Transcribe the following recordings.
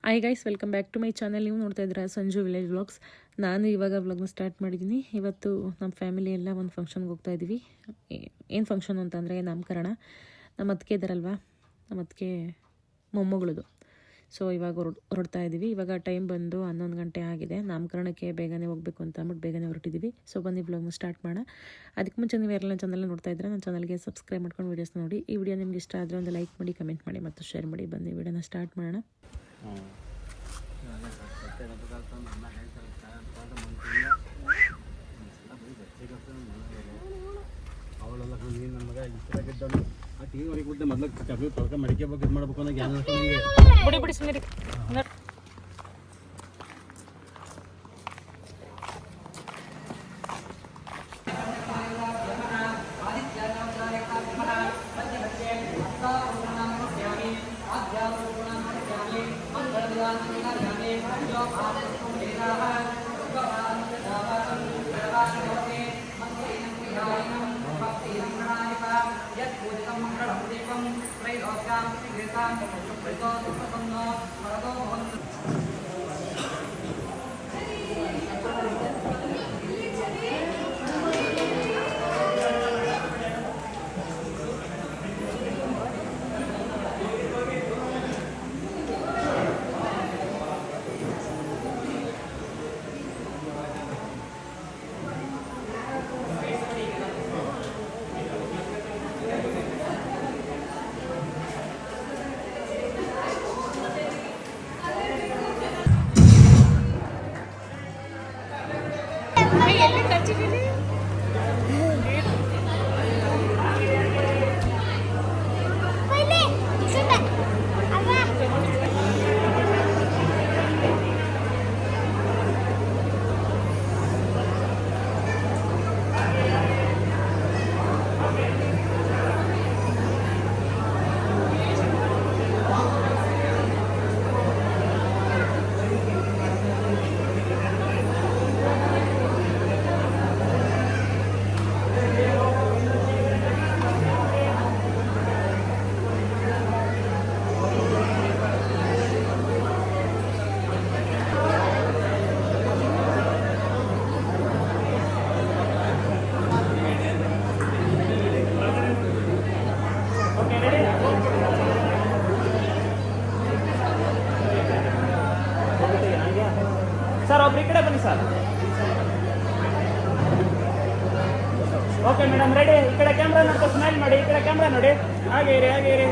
Hi guys, welcome back to my channel. ನೀವು ನೋಡ್ತಾ ಇದ್ದೀರಾ ಸಂಜು ವಿಲೇಜ್ ವ್ಲಾಗ್ಸ್. ನಾನು ಇವಾಗ ವ್ಲಾಗ್ನ ಸ್ಟಾರ್ಟ್ ಮಾಡಿದ್ದೀನಿ. ಇವತ್ತು ನಮ್ಮ ಫ್ಯಾಮಿಲಿ ಎಲ್ಲ ಒಂದು ಫಂಕ್ಷನ್ಗೆ ಹೋಗ್ತಾ ಇದ್ದೀವಿ. ಏನು ಫಂಕ್ಷನ್ ಅಂತಂದರೆ ನಾಮಕರಣ. ನಮ್ಮ ಅತ್ತಿಗೆ ಇದ್ದಾರಲ್ವ, ನಮ್ಮ ಅತ್ತಿಗೆ ಮೊಮ್ಮಗಳದು. ಸೊ ಇವಾಗ ಹೊರಡ್ತಾ ಇದ್ದೀವಿ. ಇವಾಗ ಟೈಮ್ ಬಂದು 11 ಗಂಟೆ ಆಗಿದೆ. ನಾಮಕರಣಕ್ಕೆ ಬೇಗನೆ ಹೋಗಬೇಕು ಅಂತ ಅಂದ್ಬಿಟ್ಟು ಬೇಗನೆ ಹೊರಟಿದ್ದೀವಿ. ಸೊ ಬನ್ನಿ ವ್ಲಾಗ್ನ ಸ್ಟಾರ್ಟ್ ಮಾಡೋಣ. ಅದಕ್ಕೆ ಮುಂಚೆ ನೀವು ಯಾರೆಲ್ಲ ಚಾನಲ್ ನೋಡ್ತಾ ಇದ್ದರೆ ನನ್ನ ಚಾನಲ್ಗೆ ಸಬ್ಸ್ಕ್ರೈಬ್ ಮಾಡ್ಕೊಂಡು ವೀಡಿಯೋಸ್ನ ನೋಡಿ. ಈ ವಿಡಿಯೋ ನಿಮ್ಗೆ ಇಷ್ಟ ಆದರೆ ಒಂದು ಲೈಕ್ ಮಾಡಿ, ಕಮೆಂಟ್ ಮಾಡಿ ಮತ್ತು ಶೇರ್ ಮಾಡಿ. ಬನ್ನಿ ವಿಡಿಯೋನ ಸ್ಟಾರ್ಟ್ ಮಾಡೋಣ. ಅವಳೆಲ್ಲ ನೀನು ನನ್ನ ಮಗ ಇಷ್ಟವಾಗಿದ್ದವನು ಆ ಟಿ ವಿ ಹೊರಗೆ ಮೊದಲು ಕಬ್ಬಿ ತೊಳ್ಕ ಮಡಿಕೆ ಬಗ್ಗೆ ಇದು ಮಾಡ್ಬೇಕು ಅನ್ನೋ ಜ್ಞಾನ ಬಿಡಿ ಬಿಡಿ ಸುಮ್ಮನೆ ಸರ್. ಒಬ್ರು ಈ ಕಡೆ ಬನ್ನಿ ಸರ್. Okay madam, ready. ಈ ಕಡೆ ಕ್ಯಾಮ್ರಾ ನೋಡ್ತಾ ಸ್ಮೈಲ್ ಮಾಡಿ. ಈ ಕಡೆ ಕ್ಯಾಮ್ರಾ ನೋಡಿ. ಹಾಗೆ ಇರಿ, ಹಾಗೆ ಇರಿ.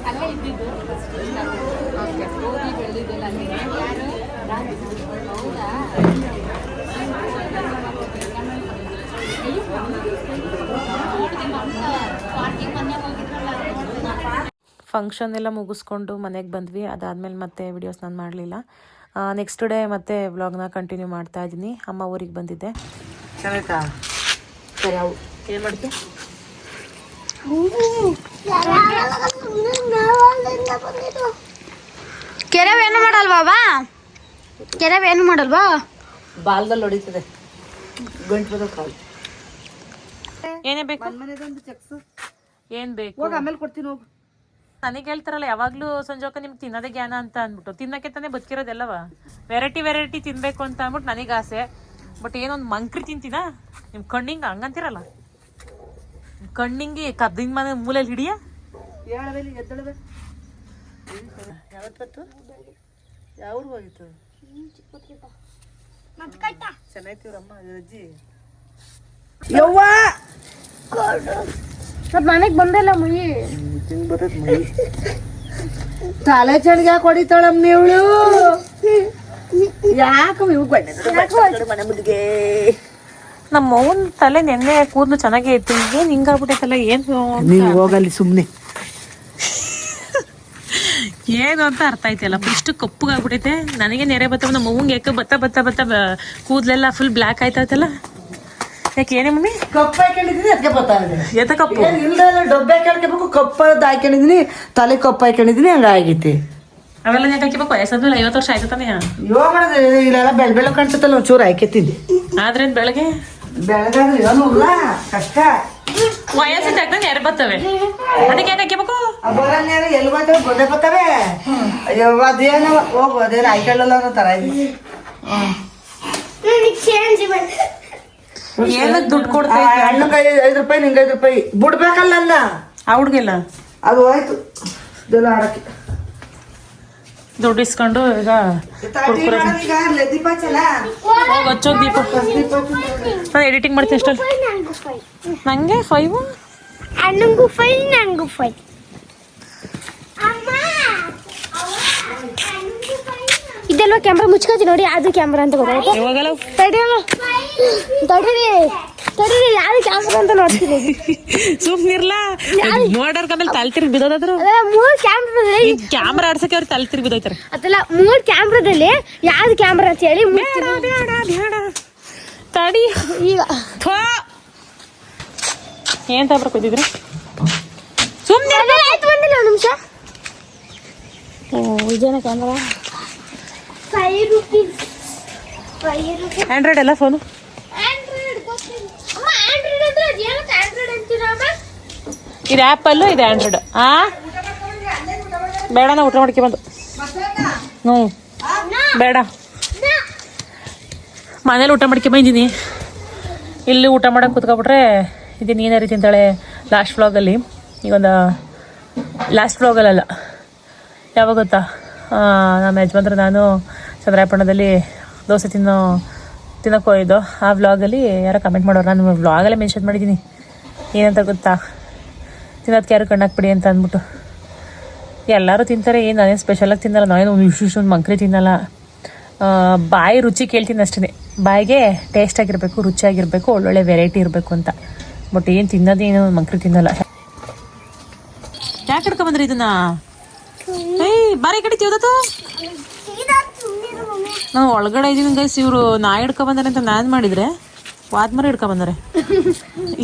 ಅಲ್ಲೇ ಇದ್ದಿದ್ದು ಫಂಕ್ಷನ್ ಎಲ್ಲ ಮುಗಿಸ್ಕೊಂಡು ಮನೆಗೆ ಬಂದ್ವಿ. ಅದಾದಮೇಲೆ ಮತ್ತೆ ವಿಡಿಯೋಸ್ ನಾನು ಮಾಡಲಿಲ್ಲ. ನೆಕ್ಸ್ಟ್ ಡೇ ಮತ್ತೆ ವ್ಲಾಗ್ನ ಕಂಟಿನ್ಯೂ ಮಾಡ್ತಾ ಇದ್ದೀನಿ. ಅಮ್ಮ ಊರಿಗೆ ಬಂದಿದ್ದೆ. ಚೆನ್ನಾಯ್ತಾ? ಏನು ಮಾಡ್ತೀಯ? ಕೆರವೇನು ಮಾಡಲ್ವಾ ಬಾ? ಕೆರವೇನು ಮಾಡಲ್ವಾ? ಬಾಲ್ದಲ್ಲಿ ಹೊಡಿತದೆ ಗಂಟು ಬರೋ ಕಾಲು. ಏನೇ ಬೇಕು? ಮನೆದೊಂದು ಚೆಕ್ಸು ಏನು ಬೇಕು? ಹೋಗಿ ಆಮೇಲೆ ಕೊಡ್ತೀನಿ ಹೋಗು. ನನಗೆ ಹೇಳ್ತಾರಲ್ಲ ಯಾವಾಗಲೂ ಸಂಜೋಕ ನಿಮ್ಗೆ ತಿನ್ನೋದೇ ಜ್ಞಾನ ಅಂತ ಅಂದ್ಬಿಟ್ಟು. ತಿನ್ನಕ್ಕೆ ತಾನೇ ಬದುಕಿರೋದೆಲ್ಲವ. ವೆರೈಟಿ ತಿನ್ನಬೇಕು ಅಂತ ಅಂದ್ಬಿಟ್ಟು ನನಗೆ ಆಸೆ. ಬಟ್ ಏನೊಂದು ಮಂಕ್ರಿ ತಿಂತೀನ ನಿಮ್ಮ ಕಣ್ಣಿಂಗೆ ಹಂಗಂತಿರಲ್ಲ. ಕಣ್ಣಿಂಗೆ ಕದ್ದಿನ ಮನೆ ಮೂಲೆಯಲ್ಲಿ ಹಿಡಿಯ. ಹೇಳಬೇಲಿ ಎದ್ದಳವೆ. ಯಾವತ್ತು ಬತ್ತು? ಯಾವ ಊರಿಗೆ ಹೋಗಿತ್ತು? ಚೆನ್ನಾಯ್ತೀವ್ರಮ್ಮ ಅಜ್ಜಿ. ಯವ್ವ ಮತ್ ಮನೆಗ್ ಬಂದಿಲ್ಲ ಮುಯಿ. ತಲೆ ಚಣಿಗೆ ಯಾಕೆ ಹೊಡಿತಾಳಮ್ಮ ಇವಳು? ಯಾಕೆ ಇವು ಮನೆ ಮುದ್ದಿಗೆ? ನಮ್ಮ ಮೌನ್ ತಲೆ ನೆನ್ನೆ ಕೂದಲು ಚೆನ್ನಾಗೇ ಇತ್ತು. ಏನು ಹಿಂಗಾಗ್ಬಿಟ್ಟೈತಲ್ಲ ಏನು ನೀವು ಹೋಗಲ್ಲಿ ಸುಮ್ಮನೆ. ಏನು ಅಂತ ಅರ್ಥ ಆಯ್ತಲ್ಲ. ಇಷ್ಟು ಕಪ್ಪುಗಾಗ್ಬಿಟ್ಟೈತೆ. ನನಗೆ ನೆರೆ ಬತ್ತವ. ನಮ್ಮ ಮಗುಂಗೆ ಯಾಕೆ ಬತ್ತ ಕೂದಲೆಲ್ಲ ಫುಲ್ ಬ್ಲ್ಯಾಕ್ ಆಯ್ತಾಯ್ತಲ್ಲ. ಯಾಕೆ ಏನೇ ಮಮ್ಮಿ? ಕಪ್ಪು ಹಾಕೊಂಡಿದ್ದೀನಿ ಅದಕ್ಕೆ ಗೊತ್ತಾಗಿದೆ. ಎತ್ತ ಕಪ್ಪು ಇಲ್ದಲ್ಲ ಡಬ್ಬೆ ಹಾಕೊಳ್ಬೇಕು. ಕಪ್ಪದ್ದು ಹಾಕೊಂಡಿದ್ದೀನಿ, ತಲೆ ಕಪ್ಪು ಹಾಕೊಂಡಿದ್ದೀನಿ, ಹಂಗಾಗೈತಿ. ಅವೆಲ್ಲ ಯಾಕೆ ಹಾಕಿಬೇಕು? ವಯಸ್ಸಾದ್ಮೇಲೆ 50 ವರ್ಷ ಆಯ್ತು ತಾನೇ. ಇವಾಗ ಮಾಡೋದು ಇಲ್ಲೆಲ್ಲ ಬೆಳ್ಳ ಕಾಣಿಸುತ್ತಲ್ಲ, ಒಂಚೂರು ಹಾಕಿತ್ತಿದ್ದೆ. ಆದ್ರೆ ಬೆಳಗ್ಗೆ ಬೆಳಗಾದ್ರೆ ಏನೂ ಇಲ್ಲ, ಕಷ್ಟ. ವಯಸ್ಸು ತಕ್ಕಂಗೆ ಯಾರು ಬರ್ತವೆ. ಅದಕ್ಕೆ ಯಾಕೆ ಹಾಕಿಬೇಕು? ಬರೋನ್ಯಾರು ಎಲ್ಲಿ ಬರ್ತಾವೆ? ಗೊಡ್ಡೆ ಬರ್ತಾವೆ. ಅಯ್ಯೋ ಅದೇನೋ ಹೋಗು, ಅದೇನು ಹಾಕೊಳ್ಳಲ್ಲ ಅನ್ನೋ ಥರ ಇದೆ. ಏನಕ್ಕೆ ದುಡ್ಡು ಕೊಡ್ತಾ ಹಣ್ಣಕ್ಕೆ 5 ರೂಪಾಯಿ, ನಿಂಗೆ 5 ರೂಪಾಯಿ ಬಿಡ್ಬೇಕಲ್ಲ ಅಲ್ಲ ಆ ಹುಡುಗಿಲ್ಲ. ಅದು ಹೋಯ್ತು ಇದೆಲ್ಲ ಆಡಕ್ಕೆ. ದುಡ್ಡು ಇಸ್ಕೊಂಡು ಈಗ ದೀಪ ಚಲ ಹೋಗಿ ಹಚ್ಚೋಗಿ ದೀಪ. ನಾನು ಎಡಿಟಿಂಗ್ ಮಾಡ್ತೀನಿ ಅಷ್ಟಲ್ಲಿ. ನನಗೆ 5 ಅಣ್ಣಂಗೂ 5 ನನಗೂ 5. ಇದೆಲ್ಲ ಕ್ಯಾಮ್ರಾ ಮುಚ್ಕೋತಿ ನೋಡಿ. ಅದು ಕ್ಯಾಮ್ರಾ ಅಂತ ಗೊತ್ತಾಯ್ತು. ಇವಾಗೆಲ್ಲ ತಡೀರಿ ಯಾರು ಕ್ಯಾಮ್ರಾ ಅಂತ ನೋಡ್ತೀನಿ. ಸುಮ್ಮನಿರ್ಲ ನೋಡೋರ್ ಆಮೇಲೆ ತಲೆ ತಿರುಗಿ ಬಿದ್ದೋದಾದ್ರು. 3 ಕ್ಯಾಮ್ರಾದಲ್ಲಿ ಕ್ಯಾಮ್ರಾ ಆಡ್ಸಕ್ಕೆ ಅವ್ರು ತಲೆ ತಿರುಗಿ ಬಿದ್ದೋಯ್ತಾರೆ. ಅದೆಲ್ಲ 3 ಕ್ಯಾಮ್ರಾದಲ್ಲಿ ಯಾವ್ದು ಕ್ಯಾಮ್ರಾ ಅಂತ ಹೇಳಿ ಬೇಡ ತಡಿ ಈಗ ಏನ್ ತಗೊಳಕ್ ಹೋಗಿದ್ರಿ? ಸುಮ್ಮನೆ ಆಯ್ತು, ಬಂದಿಲ್ಲ ಒಂದು ನಿಮಿಷ. ಇದೇನ ಕ್ಯಾಮ್ರಾ? 5 ರೂಪೀಸ್. ಆಂಡ್ರಾಯ್ಡ್ ಎಲ್ಲ ಫೋನು. ಇದು ಆ್ಯಪಲ್ಲು, ಇದು ಆಂಡ್ರಾಯ್ಡ್. ಬೇಡ, ನಾ ಊಟ ಮಾಡ್ಕೆ ಬಂದು. ಬೇಡ, ಮನೇಲಿ ಊಟ ಮಾಡ್ಕೆ ಬಂದಿದ್ದೀನಿ. ಇಲ್ಲಿ ಊಟ ಮಾಡಕ್ಕೆ ಕೂತ್ಕೊಬಿಟ್ರೆ ಇದು ನೀನೇ ರೀತಿ ಅಂತಾಳೆ ಲಾಸ್ಟ್ ವ್ಲಾಗಲ್ಲಿ. ಈಗೊಂದು ಲಾಸ್ಟ್ ವ್ಲಾಗಲ್ಲ, ಯಾವಾಗ ಗೊತ್ತಾ, ನಮ್ಮ ಯಜಮಾನ್ರು ನಾನು ಚಂದ್ರಾಯಪಟ್ಟಣದಲ್ಲಿ ದೋಸೆ ತಿನ್ನೋಕೆ ಹೋಗಿದ್ದು. ಆ ವ್ಲಾಗಲ್ಲಿ ಯಾರೋ ಕಮೆಂಟ್ ಮಾಡೋರು. ನಾನು ವ್ಲಾಗಲ್ಲೇ ಮೆನ್ಷನ್ ಮಾಡಿದ್ದೀನಿ. ಏನಂತ ಗೊತ್ತಾ, ತಿನ್ನೋದಕ್ಕೆ ಯಾರು ಕಣ್ಣಾಕ್ಬಿಡಿ ಅಂತ ಅಂದ್ಬಿಟ್ಟು. ಎಲ್ಲರೂ ತಿಂತಾರೆ, ಏನು ನಾನೇನು ಸ್ಪೆಷಲಾಗಿ ತಿನ್ನಲ್ಲ. ನಾನೇನು ಒಂದು ಮಂಕ್ರಿ ತಿನ್ನಲ್ಲ. ಬಾಯಿ ರುಚಿ ಕೇಳ್ತೀನಿ ಅಷ್ಟೇ. ಬಾಯಿಗೆ ಟೇಸ್ಟಾಗಿರಬೇಕು, ರುಚಿಯಾಗಿರಬೇಕು, ಒಳ್ಳೊಳ್ಳೆ ವೆರೈಟಿ ಇರಬೇಕು ಅಂತ. ಬಟ್ ಏನು ತಿನ್ನೋದೇನು ಮಂಕ್ರಿ ತಿನ್ನಲ್ಲ. ಯಾಕೆ ಹಿಡ್ಕೊಂಬಂದ್ರಿ ಇದನ್ನ? ಬಾರಿ ಕಡೆ ತಿಳ್ದತ್ತು. ನಾನು ಒಳಗಡೆ ಇದ್ದೀನಿ ಗೈಸ್. ಇವರು ನಾಯಿ ಹಿಡ್ಕೊಂಬಂದಾರೆ ಅಂತ ನಾನು ಮಾಡಿದ್ರೆ ವಾದ್ಮರ ಹಿಡ್ಕೊಂಬಂದಾರೆ.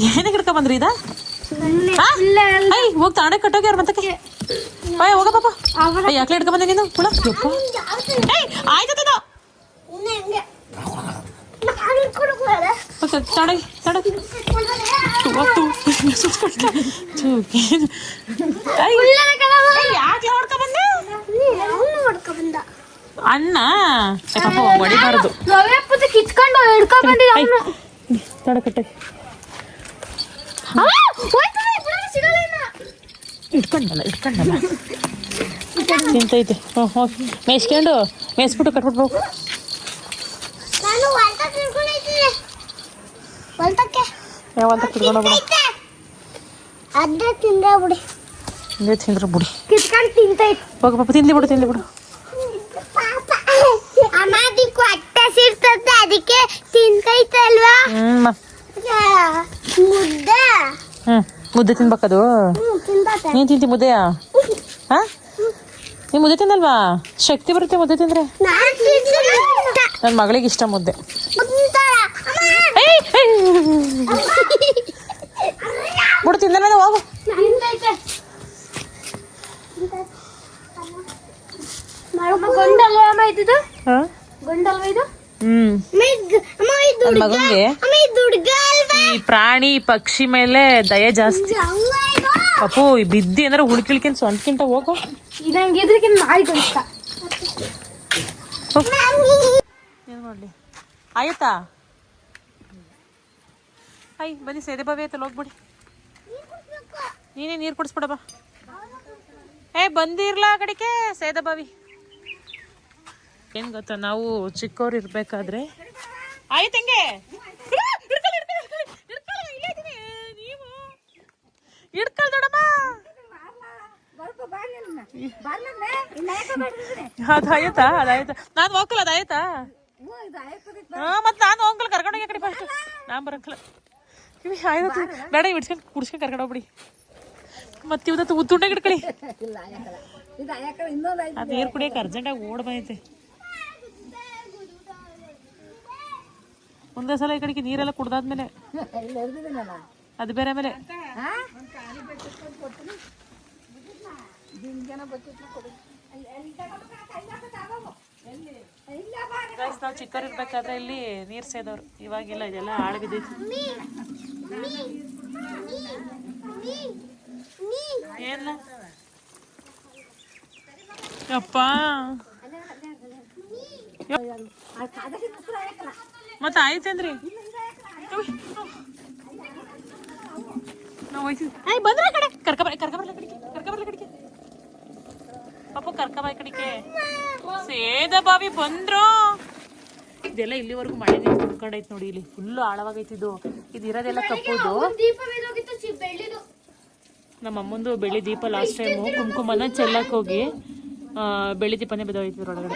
ಏನಕ್ಕೆ ಹಿಡ್ಕೊಂಬಂದ್ರಿ ಇದ? ಹೋಗಿ ತಾಂಡೆ ಕಟ್ಟೋಗಿ ಯಾರು ಮತ್ತೆ ಹೋಗ ಪಾಪ. ಯಾಕೆ ಹಿಡ್ಕೊಂಬಂದೆ ನೀನು? ಆಯ್ತು ಅಣ್ಣ ಪಾಪ ಹೊಡಿಬಾರ್ದು. ಕಿತ್ಕೊಂಡು ತಡಕಟ್ಟೆ ಇಟ್ಕೊಂಡಲ್ಲ ತಿಂತೈತೆ. ಹೋಗಿ ಮೇಯ್ಸ್ಕೊಂಡು ಮೇಯ್ಸ್ಬಿಟ್ಟು ಕಟ್ಬಿಟ್ಟು ಹೋಗು. ಯಾವಂತ ಕಿತ್ಕೊಂಡು ಹೋಗ್ಬಿಡು. ಅದೇ ತಿಂದ್ರೆ ಬಿಡಿ, ಹಿಂಗೆ ತಿಂದ್ರೆ ಬಿಡಿ. ಕಿತ್ಕೊಂಡು ತಿಂತೈತೆ. ಹೋಗಿ ಪಾಪ ತಿನ್ಲಿ ಬಿಡು. ಅದಕ್ಕೆ ತಿನ್ಕೈತಲ್ವಾ ಹ್ಞೂ ಮುದ್ದೆ ಮುದ್ದೆ ತಿನ್ಬೇಕದು. ತಿನ್ಬಾತ ನೀನು ತಿಂತಿ ಮುದ್ದೆಯಾ? ಹಾಂ, ನೀನು ಮುದ್ದೆ ತಿನ್ನಲ್ವಾ? ಶಕ್ತಿ ಬರುತ್ತೆ ಮುದ್ದೆ ತಿಂದರೆ. ನನ್ನ ಮಗಳಿಗೆ ಇಷ್ಟ ಮುದ್ದೆ. ಬಿಡು ತಿಂದ ಹೋಗು. ಗೊಂಡಲ್ವಾ ಇದು? ಹಾಂ, ಗೊಂಡಲ್ವಾ ಇದು? ನನ್ನ ಮಗನಿಗೆ ಈ ಪ್ರಾಣಿ ಪಕ್ಷಿ ಮೇಲೆ ದಯೆ ಜಾಸ್ತಿ. ಅಪ್ಪು ಬಿದ್ದಿ ಅಂದ್ರೆ ಹುಡುಕಿಳ್ಕಿಂತ ಸ್ವಂತಕ್ಕಿಂತ ಹೋಗು. ನಂಗೆ ಇದ್ರಕ್ಕಿಂತ ನಾಯಿ ಇಷ್ಟ. ಏನು ಮಾಡಲಿ? ಆಯ್ತಾ? ಆಯ್ ಬನ್ನಿ, ಸೇದೆ ಬಾವಿ ಆಯ್ತಲ್ಲ, ಹೋಗ್ಬಿಡಿ. ನೀನೇ ನೀರು ಕುಡಿಸ್ಬಿಡಪ್ಪ. ಬಂದಿರ್ಲಾ ಆ ಕಡೆಗೆ ಸೇದೆ ಬಾವಿ. ಏನು ಗೊತ್ತಾ, ನಾವು ಚಿಕ್ಕವ್ರು ಇರ್ಬೇಕಾದ್ರೆ ಆಯ್ತು ಹೆಂಗೆ ಹಿಡ್ಕಲ್ ದೊಡಮ್ಮ. ಅದಾಯ್ತಾ? ನಾನು ಹೋಗಲ್ಲ, ಅದಾಯ್ತಾ? ಮತ್ತೆ ನಾನು ಹೋಗಲ್ಲ, ಕರ್ಕೊಂಡೋಗಿ ಕಡೆ ಫಸ್ಟ್. ನಾನು ಬರಕ್ಕಲ್ಲ. ಇವಿ ಆಯ್ತು ಬೇಡ, ಇಡ್ಸ್ಕೊಂಡು ಕುಡ್ಸ್ಕೊಂಡು ಕರ್ಕೊಂಡು ಹೋಗ್ಬಿಡಿ. ಮತ್ತೆ ಇವತ್ತು ಉತ್ತುಂಡೆ ಇಟ್ಕೊಳ್ಳಿ. ಅದು ನೀರು ಕುಡಿಯೋಕೆ ಅರ್ಜೆಂಟಾಗಿ ಓಡ್ ಬಂದೈತೆ. ಒಂದೇ ಸಲ ಈ ಕಡೆಗೆ ನೀರೆಲ್ಲ ಕುಡ್ದಾದ್ಮೇಲೆ ಅದು ಬೇರೆ. ಆಮೇಲೆ ನಾವು ಚಿಕ್ಕವ್ರು ಇರ್ಬೇಕಾದ್ರೆ ಇಲ್ಲಿ ನೀರು ಸೇದವ್ರು. ಇವಾಗಿಲ್ಲ, ಇದೆಲ್ಲ ಹಾಳು ಬಿದ್ದೈತಿ. ಏನ ಅಪ್ಪ ಮತ್ತೆ ಆಯ್ತೇನ್ರಿ? ನಾವು ಹೋಯ್ತೀವಿ. ಬಂದ್ರ ಕಡೆ ಕರ್ಕಬರ್ಲ ಕಡೆಗೆ ಪಾಪ, ಕರ್ಕಬಾಯ್ ಕಡೆಗೆ. ಸೇದ ಬಾವಿ ಬಂದ್ರು. ಇದೆಲ್ಲ ಇಲ್ಲಿವರೆಗೂ ಮಳೆ ನೀರು ಕುಡ್ಕೊಂಡೈತೆ ನೋಡಿ. ಇಲ್ಲಿ ಫುಲ್ಲು ಆಳವಾಗೈತಿದ್ದು. ಇದು ಇರೋದೆಲ್ಲ ಕಪ್ಪುದು. ನಮ್ಮ ಅಮ್ಮಂದು ಬೆಳ್ಳಿ ದೀಪ ಲಾಸ್ಟ್ ಟೈಮು ಕುಂಕುಮನ ಚೆಲ್ಲಕ್ಕೆ ಹೋಗಿ ಬೆಳ್ಳಿ ದೀಪನೇ ಬಿದ್ದೋಯ್ತು ಒಳಗಡೆ.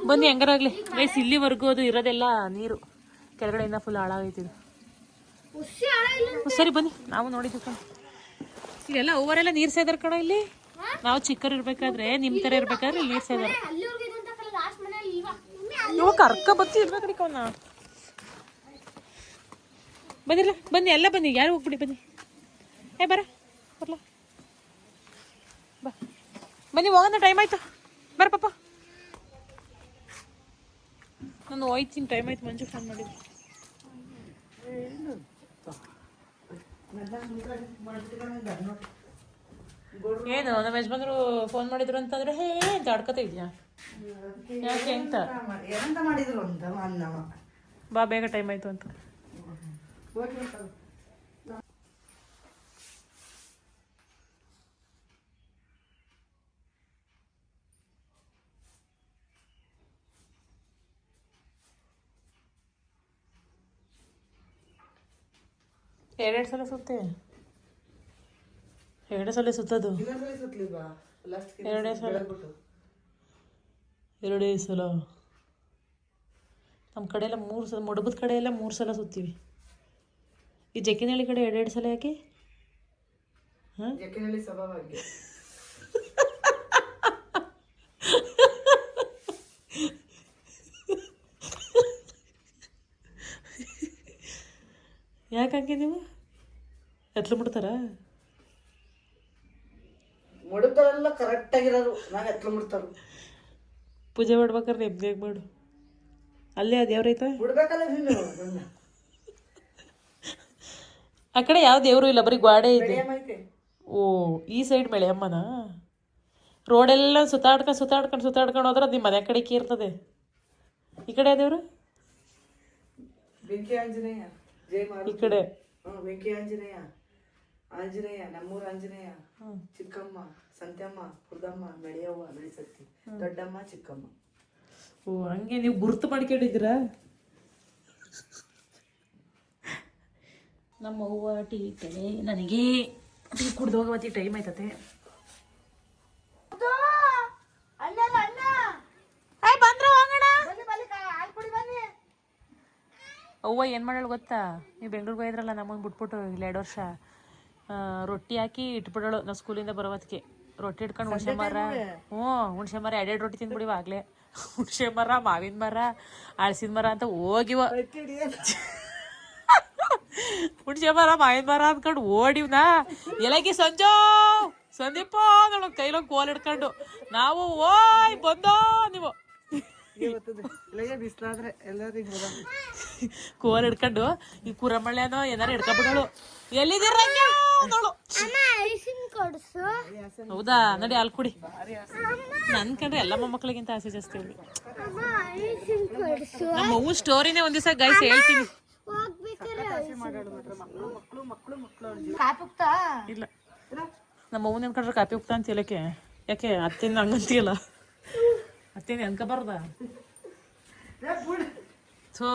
ಬನ್ನಿ ಹೆಂಗಾರಾಗ್ಲಿ ವಯಸ್ಸು, ಇಲ್ಲಿವರೆಗೂ ಅದು ಇರೋದೆಲ್ಲ ನೀರು, ಕೆಳಗಡೆಯಿಂದ ಫುಲ್ ಹಾಳಾಗೈತಿದು. ಸರಿ ಬನ್ನಿ, ನಾವು ನೋಡಿದ್ವಿ ಕಣ. ಇಲ್ಲೆಲ್ಲ ಓವರೆಲ್ಲ ನೀರು ಸೇದಾರ ಕಣ. ಇಲ್ಲಿ ನಾವು ಚಿಕ್ಕರು ಇರ್ಬೇಕಾದ್ರೆ, ನಿಮ್ಮ ಥರ ಇರ್ಬೇಕಾದ್ರೆ ಇಲ್ಲಿ ನೀರು ಸೇದಾರ. ಇವಾಗ ಕರ್ಕ ಬತ್ತಿ ಇರ್ಬೇಕು ಅವನ್ನ. ಬಂದಿಲ್ಲ, ಬನ್ನಿ ಎಲ್ಲ ಬನ್ನಿ, ಯಾರು ಹೋಗ್ಬಿಡಿ ಬನ್ನಿ. ಬರ್ಲ ಬಾ, ಬನ್ನಿ ಹೋಗೋಣ, ಟೈಮ್ ಆಯ್ತು. ಬರ ಪಾಪ, ನಾನು ಹೋಯ್ತೀನಿ, ಟೈಮ್ ಆಯ್ತು. ಮಂಜು ಫೋನ್ ಮಾಡಿದ್ವಿ. ಏನು ನಮ್ಮ ಯಜಮಾನ್ರು ಫೋನ್ ಮಾಡಿದ್ರು ಅಂತಂದ್ರೆ ಹೇ ಅಂತ ಆಡ್ಕೊತಾ ಇದೆಯಾ? ಯಾಕೆ ಅಂತ ಮಾಡಿದ್ರು ಅಂತ ಅನ್ನವ. ಬಾ ಬೇಗ, ಟೈಮ್ ಆಯ್ತು ಅಂತ. ಎರಡೆರಡು ಸಲ ಸುತ್ತೆ, ಎರಡೇ ಸಲ ಸುತ್ತದು. ಎರಡೇ ಸಲ ನಮ್ಮ ಕಡೆ ಎಲ್ಲ 3 ಸಲ, ಮೊಡಬದ ಕಡೆ ಎಲ್ಲ 3 ಸಲ ಸುತ್ತೀವಿ. ಈ ಜಕ್ಕಿನಹಳ್ಳಿ ಕಡೆ ಎರಡೆರಡು ಸಲ ಯಾಕೆ? ಹಾಂ, ಜಕ್ಕಿನಹಳ್ಳಿ ಸ್ವಭಾವವಾಗಿ ಯಾಕೆ ನೀವು ಎತ್ಲು ಬಿಡ್ತಾರ? ಮುಡುತ್ತರೆಲ್ಲ ಕರೆಕ್ಟ್ ಆಗಿರೋರು, ನಾನು ಎತ್ಲ ಮುಡ್ತಾರು. ಪೂಜೆ ಮಾಡ್ಬೇಕಾದ್ರೆ ನೆಮ್ಮದಿಯಾಗಿ ಮಾಡು. ಅಲ್ಲೇ ಆ ದೇವ್ರ ಐತೆ ಬಿಡ್ಬೇಕಲ್ಲ. ಆ ಕಡೆ ಯಾವ ದೇವರು ಇಲ್ಲ, ಬರೀ ಗೋಡೆ ಇದೆ. ಓ, ಈ ಸೈಡ್ ಮೆಳೆಯಮ್ಮನ ರೋಡೆಲ್ಲ ಸುತ್ತಾಡ್ಕೊಂಡು ಹೋದ್ರೆ ನಿಮ್ಮ ಮನೆ ಕಡೆಗೆ ಇರ್ತದೆ. ಈ ಕಡೆ ದೇವರು ಬೆಂಕಿ ಆಂಜನೇಯ, ಜೈ ಮಾರುತಿ. ಈ ಕಡೆ ಬೆಂಕಿ ಆಂಜನೇಯ, ಆಂಜನೇಯ, ನಮ್ಮೂರ ಆಂಜನೇಯ, ಚಿಕ್ಕಮ್ಮ, ಸಂತ್ಯಮ್ಮ, ಹುರ್ದಮ್ಮ, ಮೆಳೆಯವ್ವ, ಮೆಳಿಸತ್ತಿ, ದೊಡ್ಡಮ್ಮ, ಚಿಕ್ಕಮ್ಮ. ಓ, ಹಂಗೆ ನೀವು ಗುರುತು ಮಾಡ್ಕೊಂಡಿದ್ದೀರಾ? ನಮ್ಮ ಅವ್ವ ಟೀ ಇಟ್ಟಳೆ, ನನಗೆ ಟೀ ಕುಡ್ದು ಹೋಗವತ್ತಿ ಟೈಮ್ ಆಯ್ತತೆ. ಬಂದ್ರ ಹೋಗೋಣ. ಅವ್ವ ಏನು ಮಾಡೋಳು ಗೊತ್ತಾ, ನೀವು ಬೆಂಗ್ಳೂರಿಗೆ ಹೋಯ್ದ್ರಲ್ಲ ನಮ್ಮನ್ನು ಬಿಟ್ಬಿಟ್ಟು ಇಲ್ಲಿ 2 ವರ್ಷ, ರೊಟ್ಟಿ ಹಾಕಿ ಇಟ್ಬಿಡೋಳು. ನಾವು ಸ್ಕೂಲಿಂದ ಬರೋವತ್ತಿಗೆ ರೊಟ್ಟಿ ಇಟ್ಕೊಂಡು ಹುಣಸೆ ಮರ, ಹುಣಸೆ ಮರ 2 2 ರೊಟ್ಟಿ ತಿಂದ್ಬಿಡಿವ ಆಗಲೇ. ಹುಣಸೆ ಮರ, ಮಾವಿನ ಮರ, ಹಳಸಿನ ಮರ ಅಂತ ಹೋಗಿವ. ಹುಣಸೆ ಮರ, ಮಾವಿನ ಮರ ಅಂದ್ಕೊಂಡು ಓಡಿವ್ನಾ. ಎಲ್ಲಾಗಿ ಸಂದೀಪ ನೋಡ ಕೈಲೊಂದು ಕೋಲ್ ಹಿಡ್ಕೊಂಡು ನಾವು ಓಯ್ ಬಂದೋ ನೀವು ಬಿಸ್ಲಾದ್ರೆ ಎಲ್ಲರಿಗೂ ಕೋಲ್ ಹಿಡ್ಕೊಂಡು ಈ ಕುರಮಳ್ಳೆನೋ ಏನಾರು ಹಿಡ್ಕೊಂಡ್ಬಿಡೋಳು. ಎಲ್ಲಿದ್ದೀರ ಹೌದಾ, ನಡಿ ಹಾಲು ಕುಡಿ. ನನ್ ಕಂಡ್ರೆ ಎಲ್ಲ ಮೊಮ್ಮಕ್ಳಿಗಿಂತ ಆಸೆ ಜಾಸ್ತಿ ಅವ್ರಿಗೆ. ನಮ್ಮ ಅವ್ವ ಸ್ಟೋರಿನೇ ಒಂದ್ ದಿವಸ ಗೈಸ್ ಹೇಳ್ತೀನಿ. ಇಲ್ಲ ನಮ್ಮ ಅವ್ವ ನೆನ್ಕೊಂಡ್ರೆ ಕಾಪಿ ಹೋಗ್ತಾ ಅಂತ ಹೇಳಕ್ಕೆ, ಯಾಕೆ ಅತ್ತೇನು ಹಂಗಂತೀಯಲ್ಲ, ಅತ್ತೇನು ಅನ್ಕೋಬಾರ್ದ? ಸೊ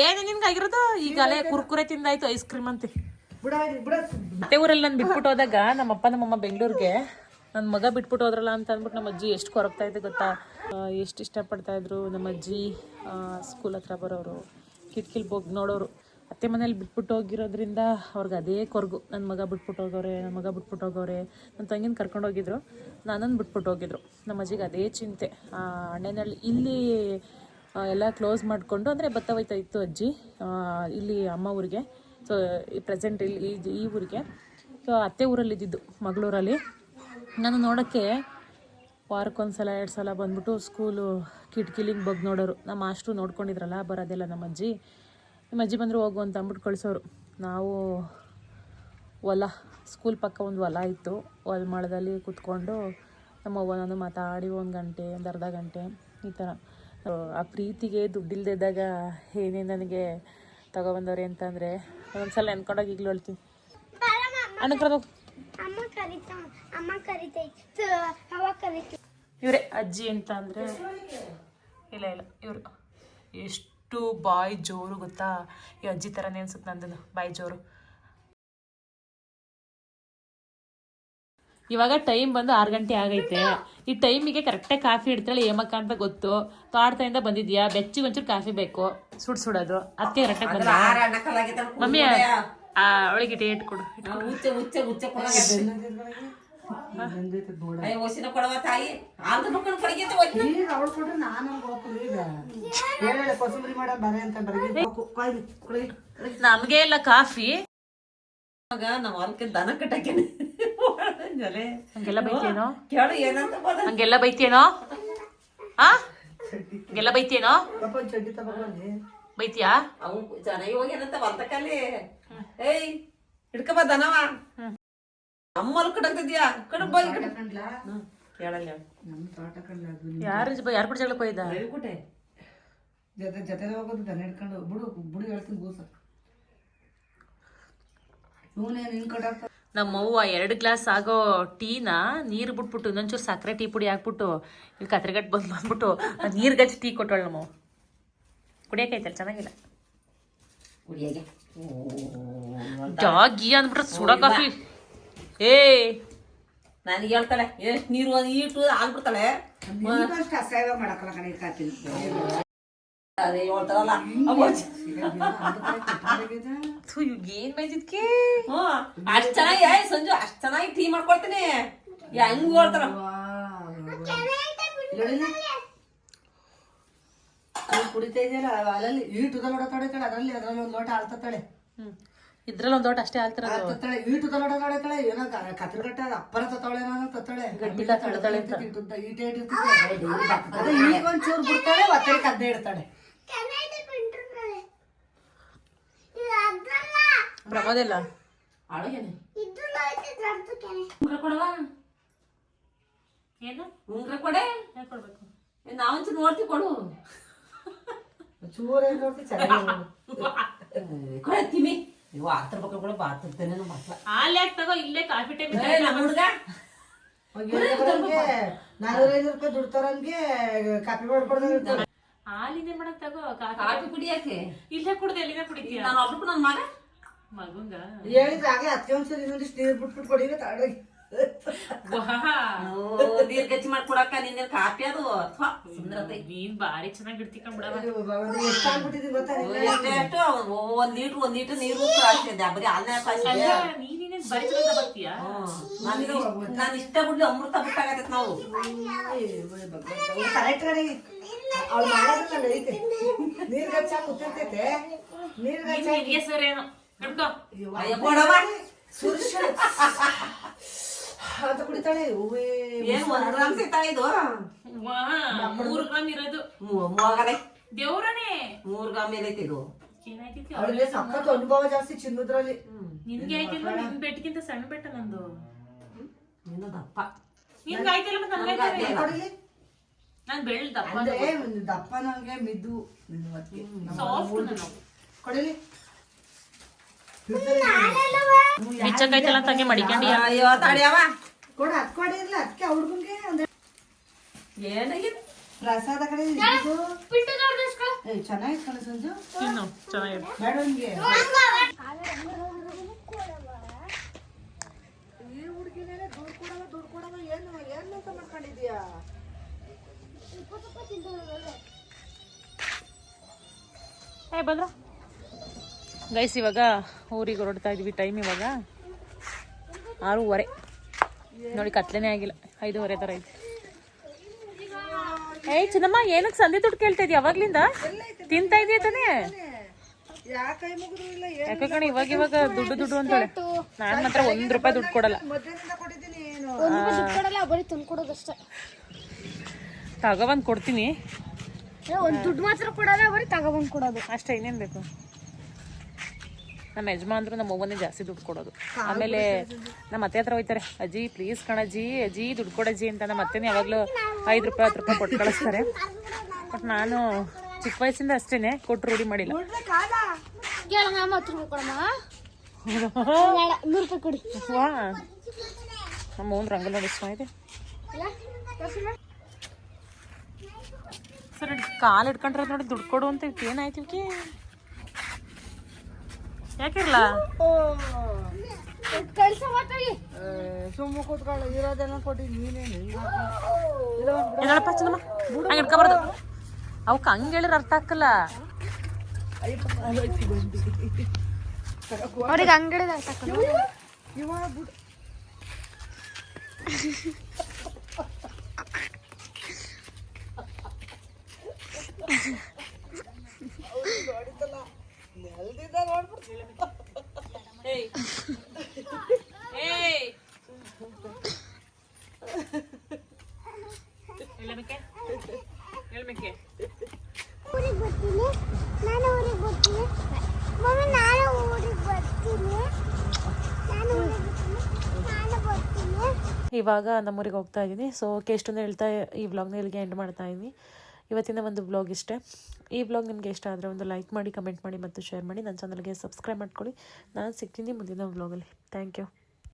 ಏನು ನಿನ್ಗೆ ಆಗಿರೋದು ಈಗ ಅಲ್ಲೇ ಕುರ್ಕುರೆ ತಿಂದಾಯ್ತು, ಐಸ್ ಕ್ರೀಮ್ ಅಂತೆ. ಮತ್ತೆ ಊರಲ್ಲಿ ನಾನು ಬಿಟ್ಬಿಟ್ಟು ಹೋದಾಗ ನಮ್ಮಪ್ಪ ನಮ್ಮಮ್ಮ ಬೆಂಗಳೂರಿಗೆ ನನ್ನ ಮಗ ಬಿಟ್ಬಿಟ್ಟು ಹೋದ್ರಲ್ಲ ಅಂತ ಅಂದ್ಬಿಟ್ಟು ನಮ್ಮ ಅಜ್ಜಿ ಎಷ್ಟು ಕೊರಗ್ತಾ ಇದ್ದೆ ಗೊತ್ತಾ. ಎಷ್ಟು ಇಷ್ಟಪಡ್ತಾ ಇದ್ರು ನಮ್ಮ ಅಜ್ಜಿ. ಸ್ಕೂಲ್ ಹತ್ರ ಬರೋರು, ಕಿಟಕಿಲ್ ಹೋಗಿ ನೋಡೋರು. ಅತ್ತೆ ಮನೇಲಿ ಬಿಟ್ಬಿಟ್ಟು ಹೋಗಿರೋದ್ರಿಂದ ಅವ್ರಿಗೆ ಅದೇ ಕೊರಗು. ನನ್ನ ಮಗ ಬಿಟ್ಬಿಟ್ಟು ಹೋಗೋರೆ, ನನ್ನ ತಂಗಿನ ಕರ್ಕೊಂಡು ಹೋಗಿದ್ರು, ನನ್ನನ್ನು ಬಿಟ್ಬಿಟ್ಟು ಹೋಗಿದ್ರು. ನಮ್ಮ ಅಜ್ಜಿಗೆ ಅದೇ ಚಿಂತೆ. ಅಣ್ಣನಲ್ಲಿ ಇಲ್ಲಿ ಎಲ್ಲ ಕ್ಲೋಸ್ ಮಾಡಿಕೊಂಡು, ಅಂದರೆ ಬತ್ತವೈತಾ ಇತ್ತು ಅಜ್ಜಿ ಇಲ್ಲಿ ಅಮ್ಮ ಊರಿಗೆ. ಸೊ ಈ ಪ್ರೆಸೆಂಟ್ ಇಲ್ಲಿ ಈ ಊರಿಗೆ. ಸೊ ಅತ್ತೆ ಊರಲ್ಲಿ ಇದ್ದಿದ್ದು ಮಂಗಳೂರಲ್ಲಿ. ನಾನು ನೋಡೋಕ್ಕೆ ವಾರಕ್ಕೊಂದ್ಸಲ 2 ಸಲ ಬಂದ್ಬಿಟ್ಟು ಸ್ಕೂಲು ಕಿಟಕಿಲಿಂಗ್ ಬಗ್ಗೆ ನೋಡೋರು. ನಮ್ಮ ಮಾಸ್ಟ್ರು ನೋಡ್ಕೊಂಡಿದ್ರಲ್ಲ ಬರೋದೆಲ್ಲ ನಮ್ಮ ಅಜ್ಜಿ. ನಿಮ್ಮ ಅಜ್ಜಿ ಬಂದರೂ ಹೋಗು ಅಂತ ಅಂದ್ಬಿಟ್ಟು ಕಳಿಸೋರು. ನಾವು ಸ್ಕೂಲ್ ಪಕ್ಕ ಒಂದು ಹೊಲ ಇತ್ತು, ಹೊಲ ಮಳದಲ್ಲಿ ಕೂತ್ಕೊಂಡು ನಮ್ಮ ಅವ್ವ ನಾನು ಮಾತಾಡಿ 1 ಗಂಟೆ, ಒಂದು ಅರ್ಧ ಗಂಟೆ ಈ ಥರ. ಆ ಪ್ರೀತಿಗೆ ದುಡ್ಡಿಲ್ದಿದ್ದಾಗ ಏನೇನು ನನಗೆ ತಗೊಬಂದವ್ರೆ ಅಂತಂದರೆ ಒಂದೊಂದ್ಸಲ ನೆನ್ಕೊಂಡಾಗ ಈಗಲೂ ಹೇಳ್ತೀನಿ. ಇವರೇ ಅಜ್ಜಿ ಅಂತ ಅಂದರೆ ಇಲ್ಲ ಇವರು ಎಷ್ಟು ಬಾಯಿ ಜೋರು ಗೊತ್ತಾ. ಈ ಅಜ್ಜಿ ಥರನೇ ಅನ್ಸುತ್ತೆ ನಂದು ಬಾಯಿ ಜೋರು. ಇವಾಗ ಟೈಮ್ ಬಂದು 6 ಗಂಟೆ ಆಗೈತೆ. ಈ ಟೈಮಿಗೆ ಕರೆಕ್ಟಾಗಿ ಕಾಫಿ ಇಡ್ತಾಳೆ ಏಮಕ್ಕ ಅಂತ ಗೊತ್ತು. ತೋಟದಿಂದ ಬಂದಿದ್ಯಾ, ಬೆಚ್ಚಿಗೆ ಒಂಚೂರು ಕಾಫಿ ಬೇಕು, ಸುಡೋದು. ಅದಕ್ಕೆ ಕರೆಕ್ಟಾಗಿ ಬಂದ ಮಮ್ಮಿ ಅವಳಿಗೆ ಡೇಟ್ ಕೊಡು. ನಮ್ಗೆ ಇಲ್ಲ ಕಾಫಿ. ದನ ಕಟ್ಟಕ್ಕೆ ಹಂಗೆಲ್ಲ ಬೈತೇನೋ, ಹಂಗೆಲ್ಲ ಬೈತೇನೋ, ಹಂಗೆಲ್ಲ ಬೈತೇನೋ, ಬೈತಿಯಾ? ಅವು ಜನ ಇವಾಗ ಏನಂತ ಹೊಲ್ತಕಲ್ಲಿ ಏಯ್ ಹಿಡ್ಕಬ ದನವ ಅಮ್ಮಲ್ ಕಟ್ಟಕ್ತಿದ್ಯಾ ಕಡು ಬೈ ಕೇಳಲ್ಲ. ಯಾರು ಕೂಡ ಜಗಳ ಕೊಯ್ದ ಹೇಳ್ಬಿಟ್ಟೆ ಜೊತೆ ಹೋಗೋದು ದನ ಹಿಡ್ಕೊಂಡು ಬುಡಿ ಹೇಳ್ತೀನಿ ಗೂಸ ಇವನೇನು ಹಿಂಗೆ ಕಟ್ಟಾಗ್ತ. ನಮ್ಮವ್ವ 2 ಗ್ಲಾಸ್ ಆಗೋ ಟೀನ ನೀರು ಬಿಟ್ಬಿಟ್ಟು ಇನ್ನೊಂಚೂರು ಸಕ್ಕರೆ ಟೀ ಪುಡಿ ಹಾಕ್ಬಿಟ್ಟು ಇಲ್ಲಿ ಕತ್ರಿಗಟ್ಟು ಬಂದ್ಬಿಟ್ಟು ನೀರು ಗಚ್ಚಿ ಟೀ ಕೊಟ್ಟವಳು ನಮ್ಮವ್ವ. ಕುಡಿಯೋಕೈತಲ್ಲ, ಚೆನ್ನಾಗಿಲ್ಲ. ಕುಡಿಯಾಗೆ ಜಾಗಿ ಅಂದ್ಬಿಟ್ರೆ ಸುಡ ಕಾಫಿ. ನನಗೆ ಹೇಳ್ತಾಳೆ ಎಷ್ಟು ನೀರು ಈಟು ಆಗ್ಬಿಡ್ತಾಳೆ. ಅಸಹ್ಯ ಮಾಡಕ್ಕಲ್ಲ ಕಣೆ ಕಾತೀನಿ. ಅದೇ ಹೇಳ್ತಾರಲ್ಲ ಏನ್ ಬೈದಿದ್ಕೆ ಅಷ್ಟ್ ಚೆನ್ನಾಗಿ ಸಂಜು ಅಷ್ಟ್ ಚೆನ್ನಾಗಿ ಟೀ ಮಾಡ್ಕೊಳ್ತೀನಿ. ಹೆಂಗ್ ಹೇಳ್ತಾರ ಕುಡಿತಾ ಇದೆಯಲ್ಲ ಅಲ್ಲಲ್ಲಿ ಈಟು ನೋಡತಾಳೆ ಅದರಲ್ಲಿ ಒಂದು ಲೋಟ ಆಳ್ತಾಳೆ. ಇದ್ರಲ್ಲಿ ಒಂದ್ ದೊಡ್ಡ ಅಷ್ಟೇ ಆಲ್ತಾಳೆ ಈಟು ನೋಡ ತಾಳೆ ಏನೋ ಕತ್ರಿಗಟ್ಟ ಅಪ್ಪರ ತತ್ತಾಳೆ ನಾನು ತತ್ತಾಳೆ ಈಟೆ ಇಟ್ಟಿರ್ತಾಳೆ. ಈಗ ಒಂಚೂರು ಬಿಡ್ತಾಳೆ, ಒತ್ತಡಿ ಕದ್ದೆ ಇಡ್ತಾಳೆ. ಪ್ರಮೋದಿಲ್ಲ ಅಳಗೇನೆ ಉಂಗ್ರ ಕೊಡವಾ? ಏನು ಉಂಗ್ರ ಕೊಡೆ ಕೊಡ್ಬೇಕು? ನಾವಂಚೂರು ನೋಡ್ತೀವಿ ಕೊಡು. ಚೂರ ಚೆನ್ನಾಗಿ ಕೊಡತ್ತೀವಿ ನೀವು ಆತರ ಬಗ್ಗೆ ಕೂಡ ಬಾರ್ತೇನೆ ಮಕ್ಳ ಹಾಲು ಯಾಕೆ ತಗೋ, ಇಲ್ಲೇ ಕಾಫಿ ಟೈಮ್ ನಮ್ಮ ಹುಡುಗ 400-500 ರೂಪಾಯಿ ದುಡ್ತಾರಂಗೆ ಕಾಫಿ ಮಾಡ್ಕೊಡ್ದ. ಹಾಲಿನೇ ಮಾಡಕ್ ತಗೋ, ಕಾಫಿ ಕುಡಿಯಕ್ಕೆ ಇಲ್ಲೇ ಕುಡ್ದು ಎಲ್ಲಿಂದ ಕುಡಿತೀಯ? ನಾನು ಒಬ್ಬರು ನನ್ನ ಮಗ ಮಗುಂಗ ಹೇಳಿದ್ರೆ ಆಗ್ಲೇ ಅದಕ್ಕೆ ಒಂದ್ಸರಿ ಇನ್ನೊಂದಿಷ್ಟು ನೀರು ಬಿಟ್ಬಿಟ್ಟು ಕೊಡಿದ್ರೆ ತಗೊಂಡೋಗಿ ನೀರ್ ಗಚ್ಚಿ ಮಾಡ್ಕೊಡಕ್ಕ ನಿನ್ನ ಕಾಪಿ ಅದು ಸುಂದರತೆ. ನೀನ್ ಬಾರಿ ಚೆನ್ನಾಗಿ ಇಡ್ತಿಕೊಂಡ್ ಬಿಡವ. ಎಷ್ಟಾಗ್ಬಿಟ್ಟಿದೀನಿ ಗೊತ್ತಾ ನಿಂಗೆ? ಎಷ್ಟು ಒಂದ್ ಲೀಟ್ರ್ ನೀರು ಹಾಕಿದ್ದೆ ಬರೀ ಹಾಲ್ನೇ ಹಾಕಿದ್ದೆ. ನೀನೇನ್ ಬಾರಿ ಚೆನ್ನಾಗಿ ಬರ್ತೀಯಾ? ನಾನು ಇಷ್ಟ ಬಿಡ್ಲಿ ಅಮೃತ ಬಿಟ್ಟಾಗತ್ತೈತ್ ನಾವು. ಕರೆಕ್ಟ್ ಕಡೆ ಅವ್ಳು ಮಾಡೋದ್ರಲ್ಲಿ ಐತೆ. ನೀರ್ ಗಚ್ಚ ಕೂತಿರ್ತೈತೆ. ನೀರ್ ಗಚ್ಚ ಸರ್ ಏನೋ ಹಿಡ್ಕೋ. ಅಯ್ಯ ಕೊಡವ ಸುರ್ಷ ಅಂತ ಕುಡಿತಾಳೆ. ಹೂವೇ ಏನ್ 1 ಗ್ರಾಮ್ ಸಿಗ್ತಾಳೆ ಇದು. 3 ಗ್ರಾಮ್ ಇರೋದು. ಮೂವಾಗದೆ ದೇವ್ರನೇ 3 ಗ್ರಾಮ್ ಮೇಲೈತಿ ಇದು. ಏನಾಯ್ತೈತಿ? ಅವಳಿಗೆ ಸಖತ್ ಅನುಭವ ಜಾಸ್ತಿ ಚಿನ್ನದ್ರಲ್ಲಿ. ನಿನ್ಗೆ ಆಯ್ತಿಲ್ವ? ನಿನ್ ಬೆಟ್ಗಿಂತ ಸಣ್ಣ ಬೆಟ್ಟ ನಂದು. ನೀನು ದಪ್ಪ. ನಿನ್ಗೆ ಆಯ್ತಿಲ್ಲ ಮತ್ತೆ ನನ್ಗೆ ಆಯ್ತಲ್ಲ? ಕೊಡಿಲಿ ನಾನ್ ಬೆಳ್ಳ ದಪ್ಪ. ಅಂದ್ರೆ ದಪ್ಪ ನಂಗೆ ಮಿದ್ದು ಸಾಫ್ಟ್ ನಾನು. ಕೊಡಿಲಿ ಮಿಚ್ಚಕೈತಲ್ಲ ತಂಗೆ ಮಡಿಕೊಂಡಿ. ಅಯ್ಯೋ ತಾಡಿಯವ ಕೊಡ ಅದ್ ಕೊಡಿ ಇರ್ಲ ಅದಕ್ಕೆ ಹುಡ್ಗಂಗೆ ಅಂದ್ರೆ ಏನಾಗಿದೆ ಪ್ರಸಾದ ಕಡೆ ಚೆನ್ನಾಗಿ ಕಣ ಸಂಜು. ತಿನ್ನು ಚೆನ್ನಾಗಿದೆ. ಬೇಡ ನಿಂಗೆ ಈ ಹುಡುಗಿನೇನೆ ದುಡ್ಡು ಕೊಡಲ್ಲ ಏನು ಅಂತ ಮಾಡ್ಕೊಂಡಿದ್ಯಾ? ಬಂದ್ರ ಗೈಸ್, ಇವಾಗ ಊರಿಗೆ ಹೊರಡ್ತಾ ಇದೀವಿ. ಟೈಮ್ ಇವಾಗ 6:15 ನೋಡಿ. ಕತ್ಲೆನೇ ಆಗಿಲ್ಲ. 5:15 ಥರ ಐತಿ. ಏಯ್ ಚಿನ್ನಮ್ಮ, ಏನಕ್ಕೆ ಸಂಧಿ ದುಡ್ಡು ಕೇಳ್ತಾ ಇದೀಯ? ಅವಾಗ್ಲಿಂದ ತಿಂತಾ ಇದೀಯ ತಾನೇ? ಯಾಕೆ ಕಣ ಇವಾಗ ದುಡ್ಡು ಅಂತೇಳಿ ನಾನ್ ಮಾತ್ರ ₹1 ದುಡ್ಡು ಕೊಡಲ್ಲ. ತಗೊಬಂದ್ ಕೊಡ್ತೀನಿ. ಒಂದ್ ದುಡ್ಡು ಮಾತ್ರ ಕೊಡಲ್ಲ, ಬರೀ ತಗೊಬಂದ್ ಕೊಡೋದು ಅಷ್ಟೇ. ಇನ್ನೇನ್ ಬೇಕು? ನಮ್ಮ ಯಜಮಾನ್ರು ನಮ್ಮ ಅವ್ವನೇ ಜಾಸ್ತಿ ದುಡ್ಡು ಕೊಡೋದು. ಆಮೇಲೆ ನಮ್ಮ ಅತ್ತೆ ಹತ್ರ ಹೋಯ್ತಾರೆ, ಅಜ್ಜಿ ಪ್ಲೀಸ್ ಕಣಜ್ಜಿ, ಅಜ್ಜಿ ದುಡ್ಡು ಕೊಡಜ್ಜಿ ಅಂತ. ನಮ್ಮ ಅತ್ತೆನೇ ಯಾವಾಗಲೂ ₹5 ₹10 ಕೊಟ್ಟು ಕಳಿಸ್ತಾರೆ. ಬಟ್ ನಾನು ಚಿಕ್ಕ ವಯಸ್ಸಿಂದ ಅಷ್ಟೇನೆ ಕೊಟ್ಟು ರೂಢಿ ಮಾಡಿಲ್ಲ. ₹10 ಕೊಡಿ. ವಾ, ನಮ್ಮ ಅವ್ವನ ರಂಗೋಲಿ ನೋಡಿ ಇಷ್ಟ ಇದೆ. ಸರಿ, ಕಾಲು ಇಟ್ಕೊಂಡ್ರೆ ನೋಡಿ ದುಡ್ಡು ಕೊಡು ಅಂತ. ಏನಾಯ್ತು ಇವಕ್ಕೆ? ಯಾಕಿರ್ಲ ಸುಮ್ಮ ಕೂತ್ಕೊಳ್ಳ ಇರೋದೆಲ್ಲ ಕೊಟ್ಟಿ ನೀನೇನು ಇದಳಪ್ಪ ಚಿನ್ನಮ್ಮ, ಹಂಗೆ ಇಟ್ಕೊಬಾರ್ದು. ಅವಕ್ಕೆ ಹಂಗೆ ಹೇಳಿದ್ರೆ ಅರ್ಥ ಆಗ್ಕಲ್ಲ. ಅವ್ರಿಗೆ ಅಂಗಡಿ ಇವಾಗ ಬಿಡು. ನೋಡಿದ್ದಲ್ಲ ನೆಲ್ದಿದ್ದ ನೋಡ್ಬಿಡ್ತೀನಿ. ಊರಿಗೆ ಬರ್ತೀನಿ, ನಾನು ಊರಿಗೆ ಬರ್ತೀನಿ, ಮಮ್ಮಿ ನಾನು ಊರಿಗೆ ಬರ್ತೀನಿ, ನಾನು ಊರಿಗೆ ಬರ್ತೀನಿ, ನಾನು ಬರ್ತೀನಿ. ಇವಾಗ ನಮ್ಮೂರಿಗೆ ಹೋಗ್ತಾ ಇದ್ದೀನಿ. ಸೊ ಓಕೆ, ಇಷ್ಟೊಂದು ಹೇಳ್ತಾ ಈ ವ್ಲಾಗ್ನ ಇಲ್ಲಿಗೆ ಎಂಡ್ ಮಾಡ್ತಾ ಇದ್ದೀನಿ. ಇವತ್ತಿನ ಒಂದು ವ್ಲಾಗ್ ಇಷ್ಟೇ. ಈ ವ್ಲಾಗ್ ನಿಮಗೆ ಇಷ್ಟ ಆದರೆ ಒಂದು ಲೈಕ್ ಮಾಡಿ, ಕಮೆಂಟ್ ಮಾಡಿ ಮತ್ತು ಶೇರ್ ಮಾಡಿ. ನನ್ನ ಚಾನಲ್ಗೆ ಸಬ್ಸ್ಕ್ರೈಬ್ ಮಾಡ್ಕೊಳ್ಳಿ. ನಾನು ಸಿಗ್ತೀನಿ ಮುಂದಿನ ವ್ಲಾಗಲ್ಲಿ. Thank you.